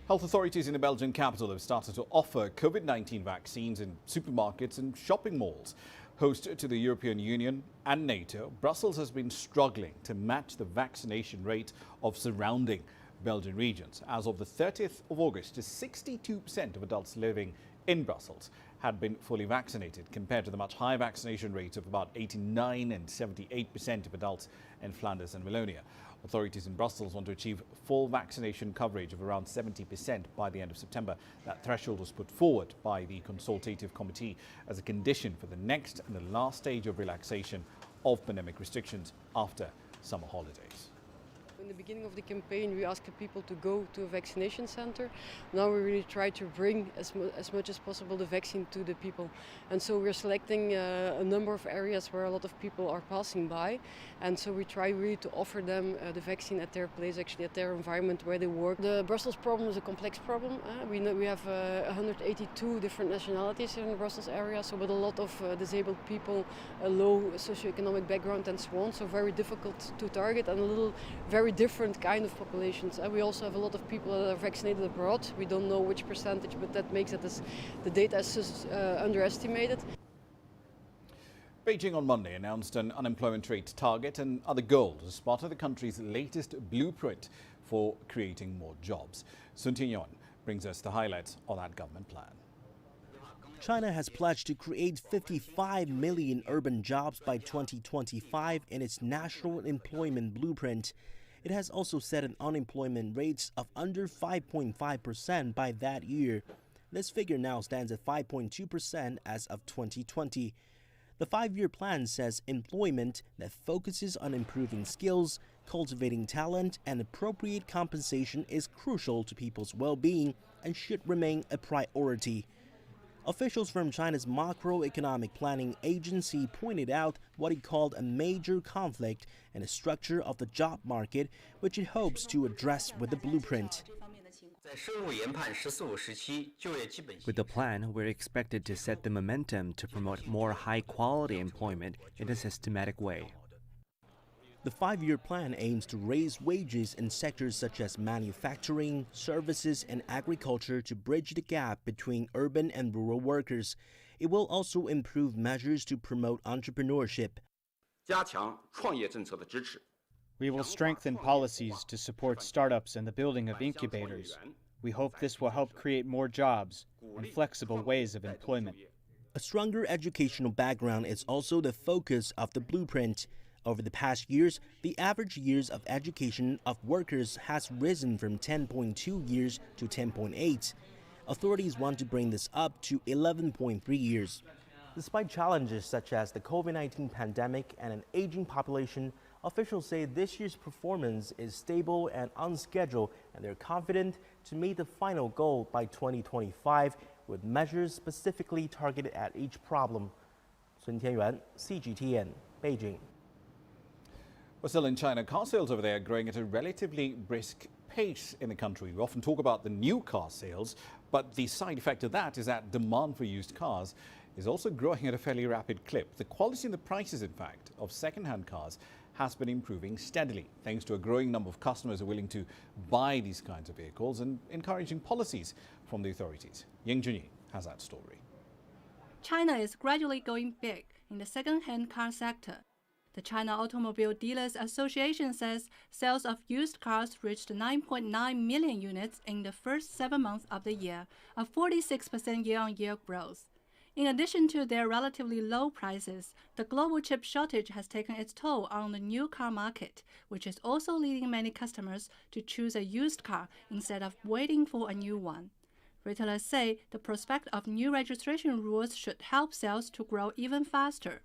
Health authorities in the Belgian capital have started to offer COVID-19 vaccines in supermarkets and shopping malls. Host to the European Union and NATO, Brussels has been struggling to match the vaccination rate of surrounding Belgian regions. As of the 30th of August, 62% of adults living in Brussels had been fully vaccinated, compared to the much higher vaccination rates of about 89% and 78% of adults in Flanders and Wallonia. Authorities in Brussels want to achieve full vaccination coverage of around 70% by the end of September. That threshold was put forward by the Consultative Committee as a condition for the next and the last stage of relaxation of pandemic restrictions after summer holidays. In the beginning of the campaign, we asked people to go to a vaccination center. Now we really try to bring as much as possible the vaccine to the people. And so we're selecting a number of areas where a lot of people are passing by. And so we try really to offer them the vaccine at their place, actually at their environment where they work. The Brussels problem is a complex problem. We have 182 different nationalities in the Brussels area, so with a lot of disabled people, a low socioeconomic background and so on. So very difficult to target and very different kind of populations. We also have a lot of people that are vaccinated abroad. We don't know which percentage, but that makes it the data is underestimated. Beijing on Monday announced an unemployment rate target and other goals as part of the country's latest blueprint for creating more jobs. Sun Tian-yuan brings us the highlights of that government plan. China has pledged to create 55 million urban jobs by 2025 in its national employment blueprint. It has also set an unemployment rate of under 5.5% by that year. This figure now stands at 5.2% as of 2020. The 5-year plan says employment that focuses on improving skills, cultivating talent, and appropriate compensation is crucial to people's well-being and should remain a priority. Officials from China's macroeconomic planning agency pointed out what it called a major conflict in the structure of the job market, which it hopes to address with the blueprint. With the plan, we're expected to set the momentum to promote more high-quality employment in a systematic way. The 5-year plan aims to raise wages in sectors such as manufacturing, services, and agriculture to bridge the gap between urban and rural workers. It will also improve measures to promote entrepreneurship. We will strengthen policies to support startups and the building of incubators. We hope this will help create more jobs and flexible ways of employment. A stronger educational background is also the focus of the blueprint. Over the past years, the average years of education of workers has risen from 10.2 years to 10.8. Authorities want to bring this up to 11.3 years. Despite challenges such as the COVID-19 pandemic and an aging population, officials say this year's performance is stable and on schedule, and they're confident to meet the final goal by 2025 with measures specifically targeted at each problem. Sun Tian-yuan, CGTN, Beijing. Well, still in China, car sales over there are growing at a relatively brisk pace in the country. We often talk about the new car sales, but the side effect of that is that demand for used cars is also growing at a fairly rapid clip. The quality and the prices, in fact, of second-hand cars has been improving steadily, thanks to a growing number of customers who are willing to buy these kinds of vehicles and encouraging policies from the authorities. Yang Junyi has that story. China is gradually going big in the second-hand car sector. The China Automobile Dealers Association says sales of used cars reached 9.9 million units in the first 7 months of the year, a 46% year-on-year growth. In addition to their relatively low prices, the global chip shortage has taken its toll on the new car market, which is also leading many customers to choose a used car instead of waiting for a new one. Retailers say the prospect of new registration rules should help sales to grow even faster.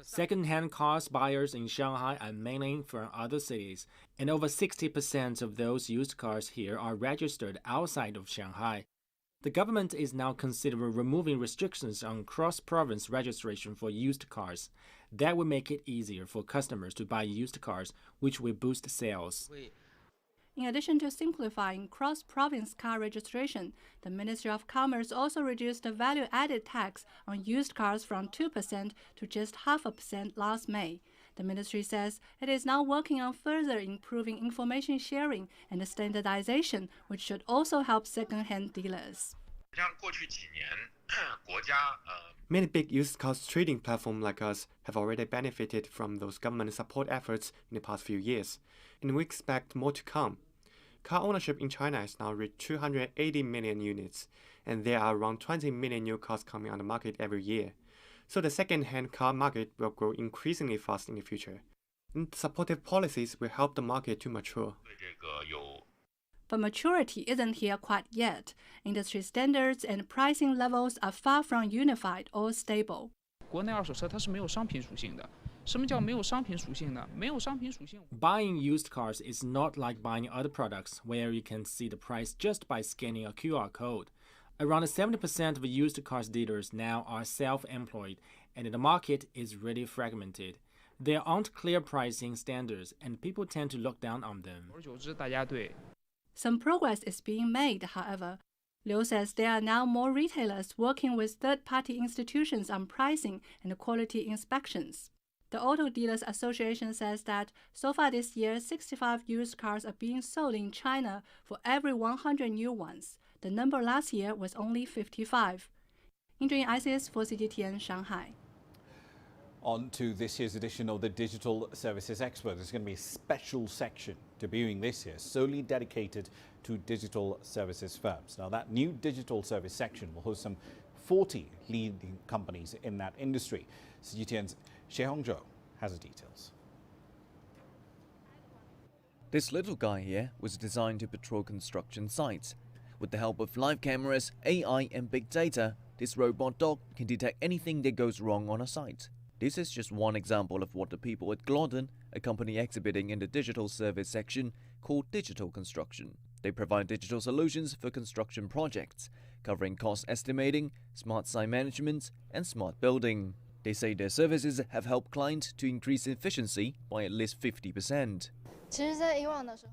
Second-hand cars buyers in Shanghai are mainly from other cities, and over 60% of those used cars here are registered outside of Shanghai. The government is now considering removing restrictions on cross-province registration for used cars. That will make it easier for customers to buy used cars, which will boost sales. In addition to simplifying cross-province car registration, the Ministry of Commerce also reduced the value-added tax on used cars from 2% to just 0.5% last May. The ministry says it is now working on further improving information sharing and standardization, which should also help second-hand dealers. Many big used cars trading platforms like us have already benefited from those government support efforts in the past few years, and we expect more to come. Car ownership in China has now reached 280 million units, and there are around 20 million new cars coming on the market every year. So the second-hand car market will grow increasingly fast in the future. And supportive policies will help the market to mature. But maturity isn't here quite yet. Industry standards and pricing levels are far from unified or stable. 国内二手车它是没有商品属性的。 什么叫没有商品属性呢？没有商品属性。 Buying used cars is not like buying other products where you can see the price just by scanning a QR code. Around 70% of used cars dealers now are self-employed, and the market is really fragmented. There aren't clear pricing standards, and people tend to look down on them. Some progress is being made, however. Liu says there are now more retailers working with third-party institutions on pricing and quality inspections. The Auto Dealers Association says that so far this year, 65 used cars are being sold in China for every 100 new ones. The number last year was only 55. Indra ICS for CGTN, Shanghai. On to this year's edition of the Digital Services Expert. There's going to be a special section debuting this year, solely dedicated to digital services firms. Now, that new digital service section will host some 40 leading companies in that industry. CGTN's Xie Hongzhou has the details. This little guy here was designed to patrol construction sites. With the help of live cameras, AI and big data, this robot dog can detect anything that goes wrong on a site. This is just one example of what the people at Glodden, a company exhibiting in the digital service section, call digital construction. They provide digital solutions for construction projects, covering cost estimating, smart site management, and smart building. They say their services have helped clients to increase efficiency by at least 50%.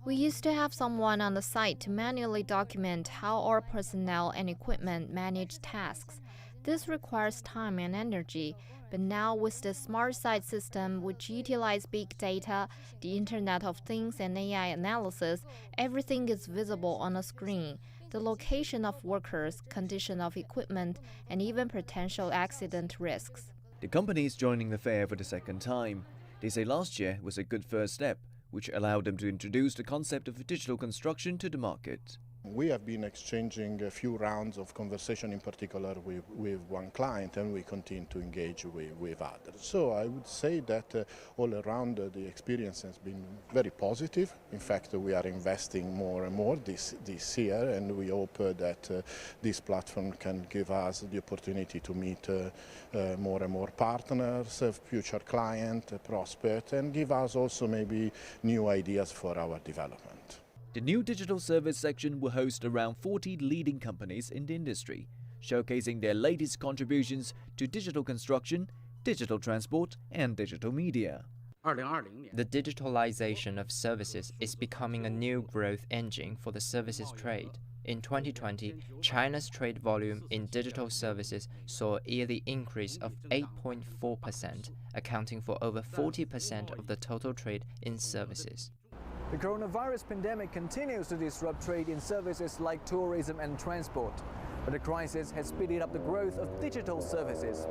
We used to have someone on the site to manually document how our personnel and equipment manage tasks. This requires time and energy, but now with the smart site system, which utilize big data, the Internet of Things and AI analysis, everything is visible on a screen. The location of workers, condition of equipment, and even potential accident risks. The company is joining the fair for the second time. They say last year was a good first step, which allowed them to introduce the concept of digital construction to the market. We have been exchanging a few rounds of conversation, in particular with one client, and we continue to engage with others. So I would say that all around the experience has been very positive. In fact, we are investing more and more this year, and we hope that this platform can give us the opportunity to meet more and more partners, future clients, prospects, and give us also maybe new ideas for our development. The new digital service section will host around 40 leading companies in the industry, showcasing their latest contributions to digital construction, digital transport, and digital media. The digitalization of services is becoming a new growth engine for the services trade. In 2020, China's trade volume in digital services saw a yearly increase of 8.4%, accounting for over 40% of the total trade in services. The coronavirus pandemic continues to disrupt trade in services like tourism and transport, but the crisis has speeded up the growth of digital services.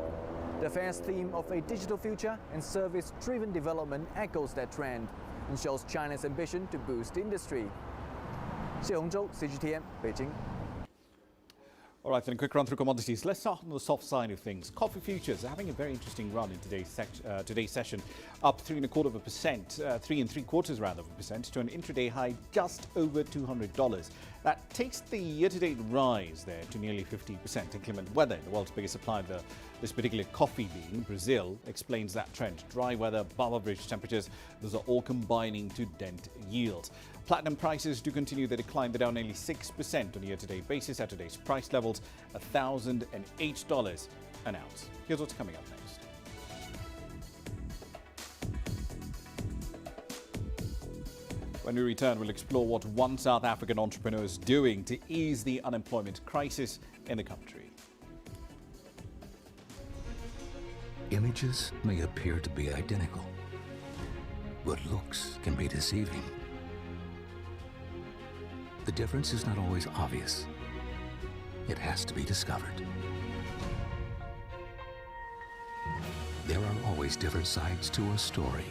The fair's theme of a digital future and service-driven development echoes that trend and shows China's ambition to boost industry. Xie Hongzhou, CGTN, Beijing. All right, then a quick run through commodities. Let's start on the soft side of things. Coffee futures are having a very interesting run in today's session, up 3.75% to an intraday high just over $200. That takes the year-to-date rise there to nearly 50%. Inclement weather, the world's biggest supplier of this particular coffee bean, Brazil, explains that trend. Dry weather, above average temperatures, those are all combining to dent yields. Platinum prices do continue their decline. They're down nearly 6% on a year-to-date basis at today's price levels, $1,008 an ounce. Here's what's coming up next. When we return, we'll explore what one South African entrepreneur is doing to ease the unemployment crisis in the country. Images may appear to be identical, but looks can be deceiving. The difference is not always obvious. It has to be discovered. There are always different sides to a story.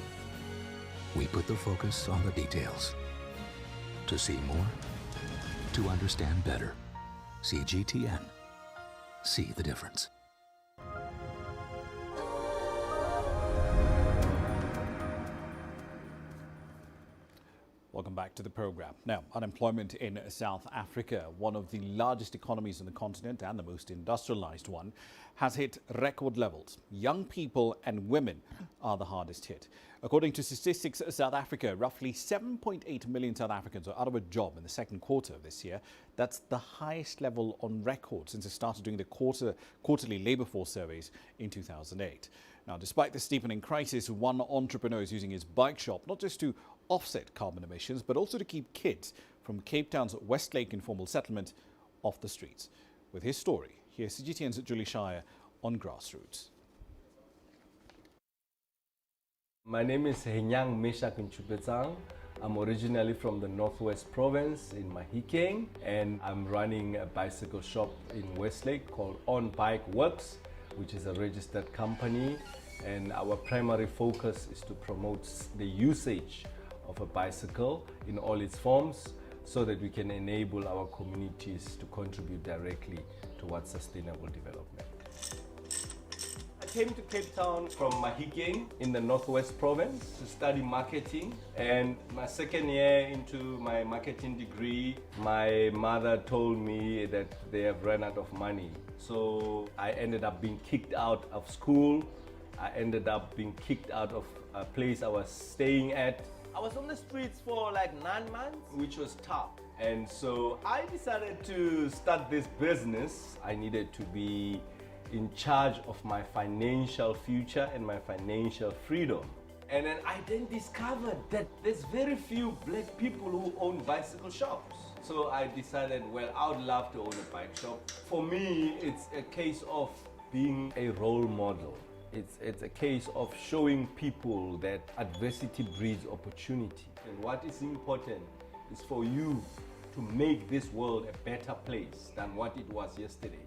We put the focus on the details. To see more, to understand better. CGTN. See the difference. Welcome back to the program. Now, unemployment in South Africa, one of the largest economies on the continent and the most industrialized one, has hit record levels. Young people and women are the hardest hit. According to Statistics South Africa, roughly 7.8 million South Africans are out of a job in the second quarter of this year. That's the highest level on record since it started doing the quarterly labour force surveys in 2008. Now, despite the steepening crisis, one entrepreneur is using his bike shop not just to offset carbon emissions, but also to keep kids from Cape Town's Westlake informal settlement off the streets. With his story, here's CGTN's Julie Shire on Grassroots. My name is Nyang Meshak Nchupetsang. I'm originally from the Northwest Province in Mahikeng, and I'm running a bicycle shop in Westlake called On Bike Works, which is a registered company, and our primary focus is to promote the usage of a bicycle in all its forms so that we can enable our communities to contribute directly towards sustainable development. I came to Cape Town from Mahikeng in the Northwest Province to study marketing, and my second year into my marketing degree, my mother told me that they have run out of money. So I ended up being kicked out of school. I ended up being kicked out of a place I was staying at. I was on the streets for like 9 months, which was tough. And so I decided to start this business. I needed to be in charge of my financial future and my financial freedom. And then I discovered that there's very few black people who own bicycle shops. So I decided, well, I would love to own a bike shop. For me, it's a case of being a role model. It's a case of showing people that adversity breeds opportunity. And what is important is for you to make this world a better place than what it was yesterday.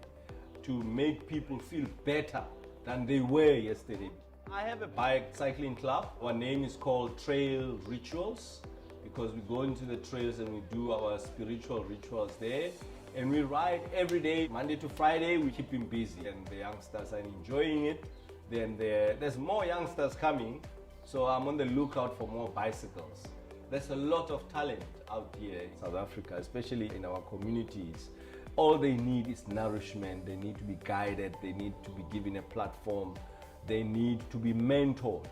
To make people feel better than they were yesterday. I have a bike cycling club. Our name is called Trail Rituals because we go into the trails and we do our spiritual rituals there. And we ride every day, Monday to Friday. We keep them busy and the youngsters are enjoying it. Then there's more youngsters coming, so I'm on the lookout for more bicycles. There's a lot of talent out here in South Africa, especially in our communities. All they need is nourishment. They need to be guided. They need to be given a platform. They need to be mentored.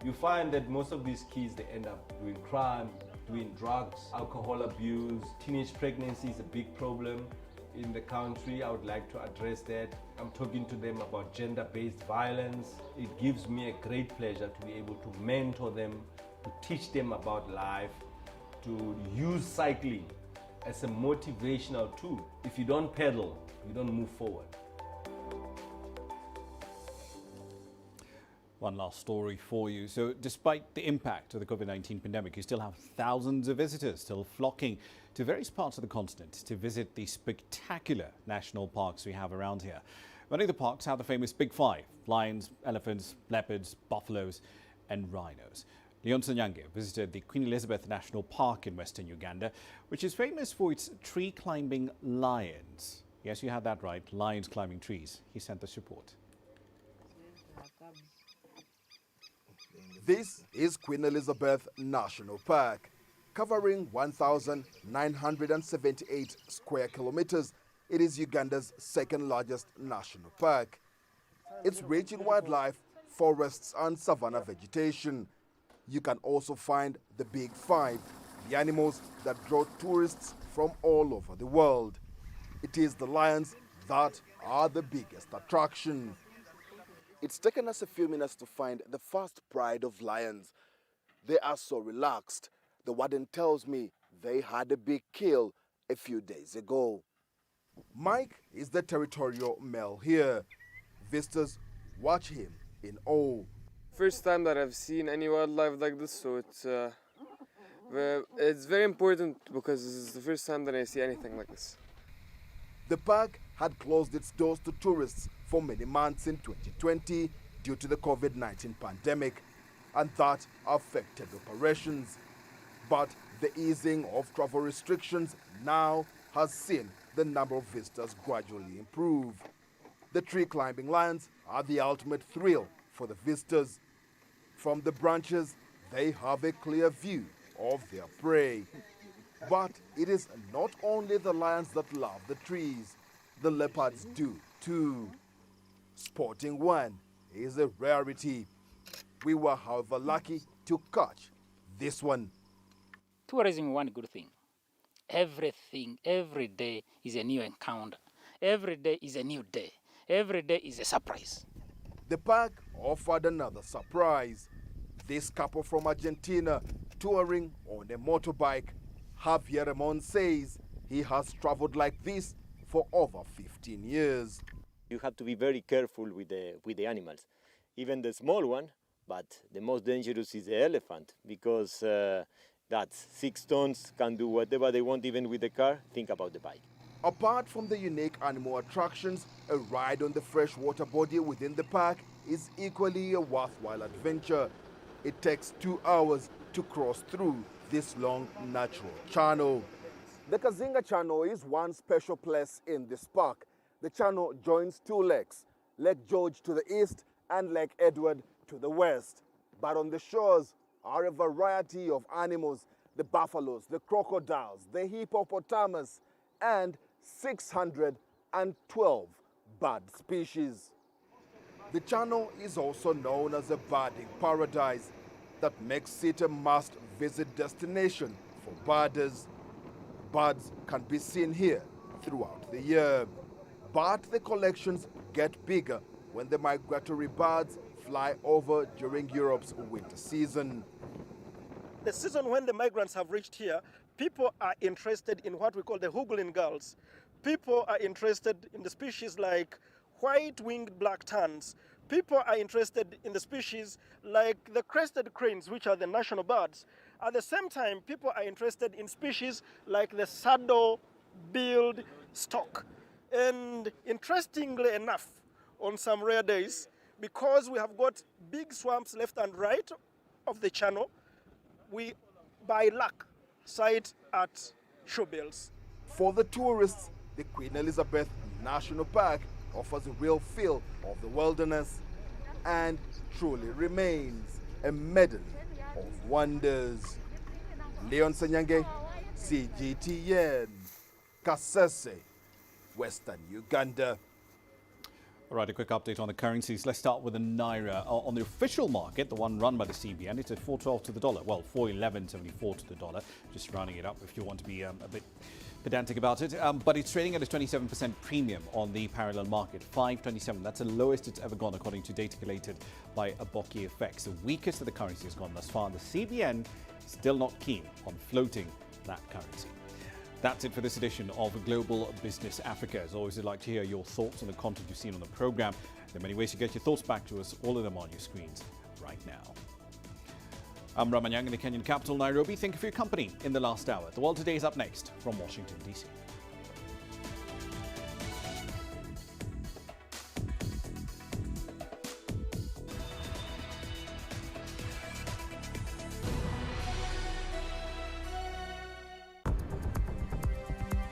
You find that most of these kids, they end up doing crime, doing drugs, alcohol abuse. Teenage pregnancy is a big problem in the country. I would like to address that. I'm talking to them about gender-based violence. It gives me a great pleasure to be able to mentor them, to teach them about life, to use cycling as a motivational tool. If you don't pedal, you don't move forward. One last story for you. So despite the impact of the COVID-19 pandemic, you still have thousands of visitors still flocking to various parts of the continent to visit the spectacular national parks we have around here. Many of the parks have the famous Big Five: lions, elephants, leopards, buffaloes and rhinos. Leonson Nyange visited the Queen Elizabeth National Park in western Uganda, which is famous for its tree-climbing lions. Yes, you had that right. Lions climbing trees. He sent this report. This is Queen Elizabeth National Park, covering 1,978 square kilometers. It is Uganda's second largest national park. It's rich in wildlife, forests and savanna vegetation. You can also find the Big Five, the animals that draw tourists from all over the world. It is the lions that are the biggest attraction. It's taken us a few minutes to find the first pride of lions. They are so relaxed. The warden tells me they had a big kill a few days ago. Mike is the territorial male here. Visitors watch him in awe. First time that I've seen any wildlife like this, so it's very important because this is the first time that I see anything like this. The park had closed its doors to tourists for many months in 2020 due to the COVID-19 pandemic, and that affected operations. But the easing of travel restrictions now has seen the number of visitors gradually improve. The tree climbing lions are the ultimate thrill for the visitors. From the branches, they have a clear view of their prey. But it is not only the lions that love the trees, the leopards do too. Spotting one is a rarity. We were, however, lucky to catch this one. Tourism is one good thing. Everything, every day is a new encounter. Every day is a new day. Every day is a surprise. The park offered another surprise. This couple from Argentina touring on a motorbike. Javier Ramon says he has traveled like this for over 15 years. You have to be very careful with the animals, even the small one, but the most dangerous is the elephant because that's 6 tons, can do whatever they want even with the car. Think about the bike. Apart from the unique animal attractions, a ride on the freshwater body within the park is equally a worthwhile adventure. It takes 2 hours to cross through this long natural channel. The Kazinga Channel is one special place in this park. The channel joins 2 lakes, Lake George to the east and Lake Edward to the west. But on the shores are a variety of animals, the buffaloes, the crocodiles, the hippopotamus, and 612 bird species. The channel is also known as a birding paradise that makes it a must-visit destination for birders. Birds can be seen here throughout the year, but the collections get bigger when the migratory birds fly over during Europe's winter season. The season when the migrants have reached here, people are interested in what we call the Hughlin gulls. People are interested in the species like white-winged black terns. People are interested in the species like the crested cranes, which are the national birds. At the same time, people are interested in species like the saddle-billed stork. And interestingly enough, on some rare days, because we have got big swamps left and right of the channel, we, by luck, sight at shoebills. For the tourists, the Queen Elizabeth National Park offers a real feel of the wilderness and truly remains a medley of wonders. Leon Senyange, CGTN, Kasese, Western Uganda. All right, a quick update on the currencies. Let's start with the Naira. On the official market, the one run by the CBN, it's at 4.12 to the dollar. Well, 4.1174 to the dollar. Just rounding it up if you want to be a bit pedantic about it. But it's trading at a 27% premium on the parallel market, 5.27. That's the lowest it's ever gone, according to data collated by Aboki FX. The weakest of the currency has gone thus far. The CBN still not keen on floating that currency. That's it for this edition of Global Business Africa. As always, I'd like to hear your thoughts on the content you've seen on the program. There are many ways to get your thoughts back to us, all of them on your screens right now. I'm Ramah Nyang in the Kenyan capital, Nairobi. Thank you for your company in the last hour. The World Today is up next from Washington, D.C.